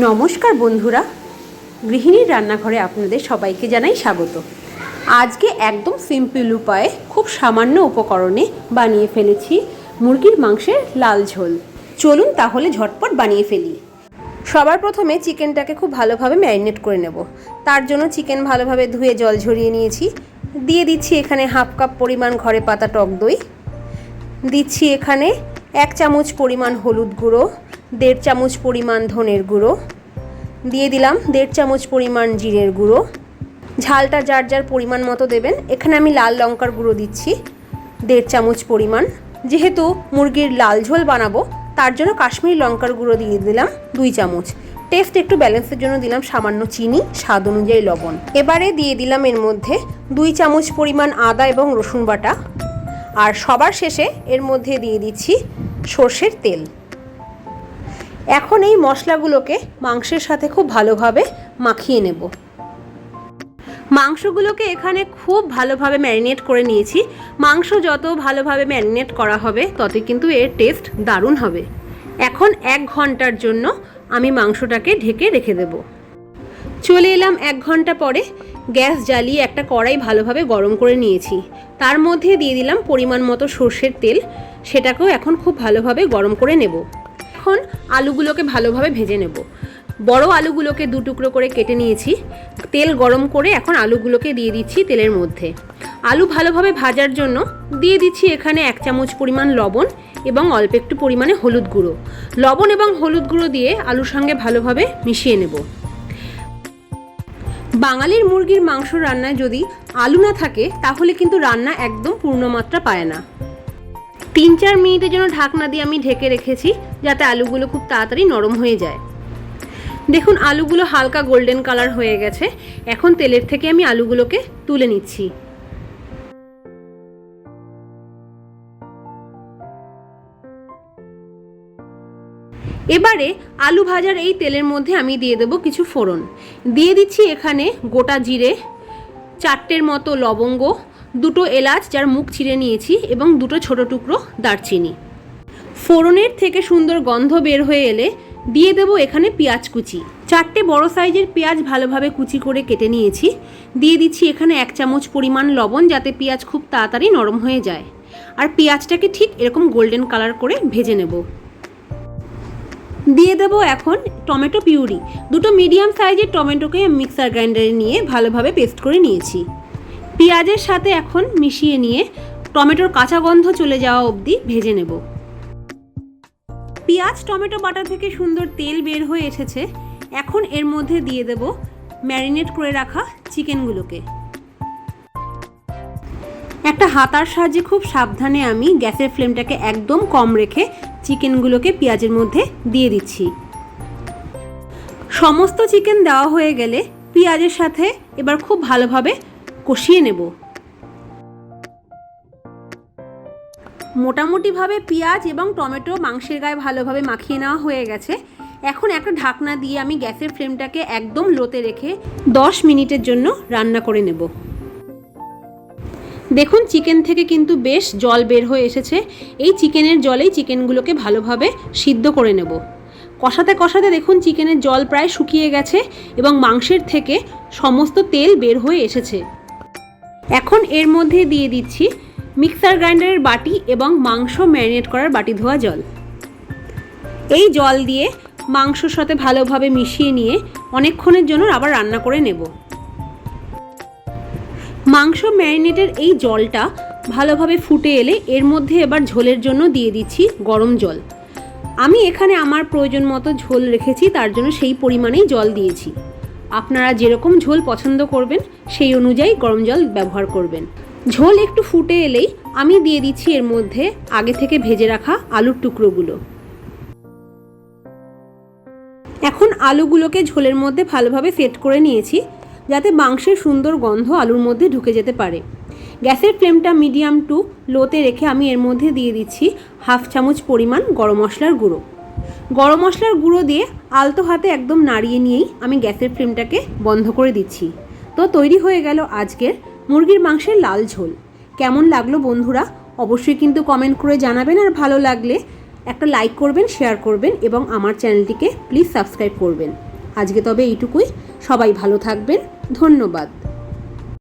নমস্কার বন্ধুরা, গৃহিণীর রান্নাঘরে আপনাদের সবাইকে জানাই স্বাগত। আজকে একদম সিম্পল উপায়ে খুব সামান্য উপকরণে বানিয়ে ফেলেছি মুরগির মাংসের লাল ঝোল। চলুন তাহলে ঝটপট বানিয়ে ফেলি। সবার প্রথমে চিকেনটাকে খুব ভালোভাবে ম্যারিনেট করে নেব। তার জন্য চিকেন ভালোভাবে ধুয়ে জল ঝরিয়ে নিয়েছি। দিয়ে দিচ্ছি এখানে হাফ কাপ পরিমাণ ঘরে পাতা টক দই, দিচ্ছি এখানে 1 চামচ পরিমাণ হলুদ গুঁড়ো, 1.5 চামচ পরিমাণ ধনের গুঁড়ো, দিয়ে দিলাম 1.5 চামচ পরিমাণ জিরের গুঁড়ো। ঝালটা যার যার পরিমাণ মতো দেবেন। এখানে আমি লাল লঙ্কার গুঁড়ো দিচ্ছি 1.5 চামচ পরিমাণ। যেহেতু মুরগির লাল ঝোল বানাবো তার জন্য কাশ্মীরি লঙ্কার গুঁড়ো দিয়ে দিলাম 2 চামচ। টেস্ট একটু ব্যালেন্সের জন্য দিলাম সামান্য চিনি, স্বাদ অনুযায়ী লবণ। এবারে দিয়ে দিলাম এর মধ্যে 2 চামচ পরিমাণ আদা এবং রসুন বাটা, আর সবার শেষে এর মধ্যে দিয়ে দিচ্ছি সর্ষের তেল। এখন এই মশলাগুলোকে মাংসের সাথে খুব ভালোভাবে মাখিয়ে নেব। মাংসগুলোকে এখানে খুব ভালোভাবে ম্যারিনেট করে নিয়েছি। মাংস যত ভালোভাবে ম্যারিনেট করা হবে ততই কিন্তু এর টেস্ট দারুণ হবে। এখন 1 ঘন্টার জন্য আমি মাংসটাকে ঢেকে রেখে দেব। চলে এলাম 1 ঘন্টা পরে। গ্যাস জ্বালিয়ে একটা কড়াই ভালোভাবে গরম করে নিয়েছি। তার মধ্যে দিয়ে দিলাম পরিমাণ মতো সর্ষের তেল। সেটাকেও এখন খুব ভালোভাবে গরম করে নেব। এখন আলুগুলোকে ভালোভাবে ভেজে নেব। বড় আলুগুলোকে 2 টুকরো করে কেটে নিয়েছি। তেল গরম করে এখন আলুগুলোকে দিয়ে দিচ্ছি তেলের মধ্যে। আলু ভালোভাবে ভাজার জন্য দিয়ে দিচ্ছি এখানে 1 চামচ পরিমাণ লবণ এবং অল্প একটু পরিমাণে হলুদ গুঁড়ো। লবণ এবং হলুদ গুঁড়ো দিয়ে আলুর সঙ্গে ভালোভাবে মিশিয়ে নেব। বাঙালির মুরগির মাংস রান্নায় যদি আলু না থাকে তাহলে কিন্তু রান্না একদম পূর্ণমাত্রা পায় না। 3-4 মিনিটের জন্য ঢাকনা দিয়ে আমি ঢেকে রেখেছি যাতে আলুগুলো খুব তাড়াতাড়ি নরম হয়ে যায়। দেখুন আলুগুলো হালকা গোল্ডেন কালার হয়ে গেছে। এখন তেলের থেকে আমি আলুগুলোকে তুলে নিচ্ছি। এবারে আলু ভাজার এই তেলের মধ্যে আমি দিয়ে দেব কিছু ফোড়ন। দিয়ে দিচ্ছি এখানে গোটা জিরে, 4টের মতো লবঙ্গ, 2টো এলাচ যার মুখ ছিঁড়ে নিয়েছি এবং 2টো ছোট টুকরো দারচিনি। ফোড়নের থেকে সুন্দর গন্ধ বের হয়ে এলে দিয়ে দেব এখানে পেঁয়াজ কুচি। 4টে বড় সাইজের পেঁয়াজ ভালোভাবে কুচি করে কেটে নিয়েছি। দিয়ে দিচ্ছি এখানে 1 চামচ পরিমাণ লবণ যাতে পেঁয়াজ খুব তাড়াতাড়ি নরম হয়ে যায়। আর পেঁয়াজটাকে ঠিক এরকম গোল্ডেন কালার করে ভেজে নেব। দিয়ে দেব এখন টমেটো পিউরি। 2টো মিডিয়াম সাইজের টমেটোকে মিক্সার গ্রাইন্ডারে নিয়ে ভালোভাবে পেস্ট করে নিয়েছি। পেঁয়াজের সাথে এখন মিশিয়ে নিয়ে টমেটোর কাঁচা গন্ধ চলে যাওয়া অবধি ভেজে নেব। পেঁয়াজ টমেটো বাটা থেকে সুন্দর তেল বের হয়ে এসেছে। এখন এর মধ্যে দিয়ে দেব ম্যারিনেট করে রাখা চিকেনগুলোকে। একটা হাতার সাহায্যে খুব সাবধানে আমি গ্যাসের ফ্লেমটাকে একদম কম রেখে চিকেনগুলোকে পেঁয়াজের মধ্যে দিয়ে দিচ্ছি। সমস্ত চিকেন দেওয়া হয়ে গেলে পেঁয়াজের সাথে এবার খুব ভালোভাবে কষিয়ে নেব। মোটামুটিভাবে পেঁয়াজ এবং টমেটো মাংসের গায়ে ভালোভাবে মাখিয়ে নেওয়া হয়ে গেছে। এখন একটা ঢাকনা দিয়ে আমি গ্যাসের ফ্লেমটাকে একদম লোতে রেখে 10 মিনিটের জন্য রান্না করে নেব। দেখুন চিকেন থেকে কিন্তু বেশ জল বের হয়ে এসেছে। এই চিকেনের জলেই চিকেনগুলোকে ভালোভাবে সিদ্ধ করে নেব। কষাতে কষাতে দেখুন চিকেনের জল প্রায় শুকিয়ে গেছে এবং মাংসের থেকে সমস্ত তেল বের হয়ে এসেছে। এখন এর মধ্যে দিয়ে দিচ্ছি মিক্সার গ্রাইন্ডারের বাটি এবং মাংস ম্যারিনেট করার বাটি ধোয়া জল। এই জল দিয়ে মাংসর সাথে ভালোভাবে মিশিয়ে নিয়ে অনেকক্ষণের জন্য আবার রান্না করে নেব। মাংস ম্যারিনেটের এই জলটা ভালোভাবে ফুটে এলে এর মধ্যে এবার ঝোলের জন্য দিয়ে দিচ্ছি গরম জল। আমি এখানে আমার প্রয়োজন মতো ঝোল রেখেছি, তার জন্য সেই পরিমাণেই জল দিয়েছি। আপনারা যেরকম ঝোল পছন্দ করবেন সেই অনুযায়ী গরম জল ব্যবহার করবেন। ঝোল একটু ফুটে এলেই আমি দিয়ে দিচ্ছি এর মধ্যে আগে থেকে ভেজে রাখা আলুর টুকরোগুলো। এখন আলুগুলোকে ঝোলের মধ্যে ভালোভাবে সেট করে নিয়েছি যাতে মাংসের সুন্দর গন্ধ আলুর মধ্যে ঢুকে যেতে পারে। গ্যাসের ফ্লেমটা মিডিয়াম টু লোতে রেখে আমি এর মধ্যে দিয়ে দিচ্ছি হাফ চামচ পরিমাণ গরম মশলার গুঁড়ো। গরম মশলার গুঁড়ো দিয়ে আলতো হাতে একদম নাড়িয়ে নিয়েই আমি গ্যাসের ফ্লেমটাকে বন্ধ করে দিচ্ছি। তো তৈরি হয়ে গেল আজকের মুরগির মাংসের লাল ঝোল। কেমন লাগলো বন্ধুরা অবশ্যই কিন্তু কমেন্ট করে জানাবেন, আর ভালো লাগলে একটা লাইক করবেন, শেয়ার করবেন এবং আমার চ্যানেলটিকে প্লিজ সাবস্ক্রাইব করবেন। আজকে তবে এইটুকুই। সবাই ভালো থাকবেন। ধন্যবাদ।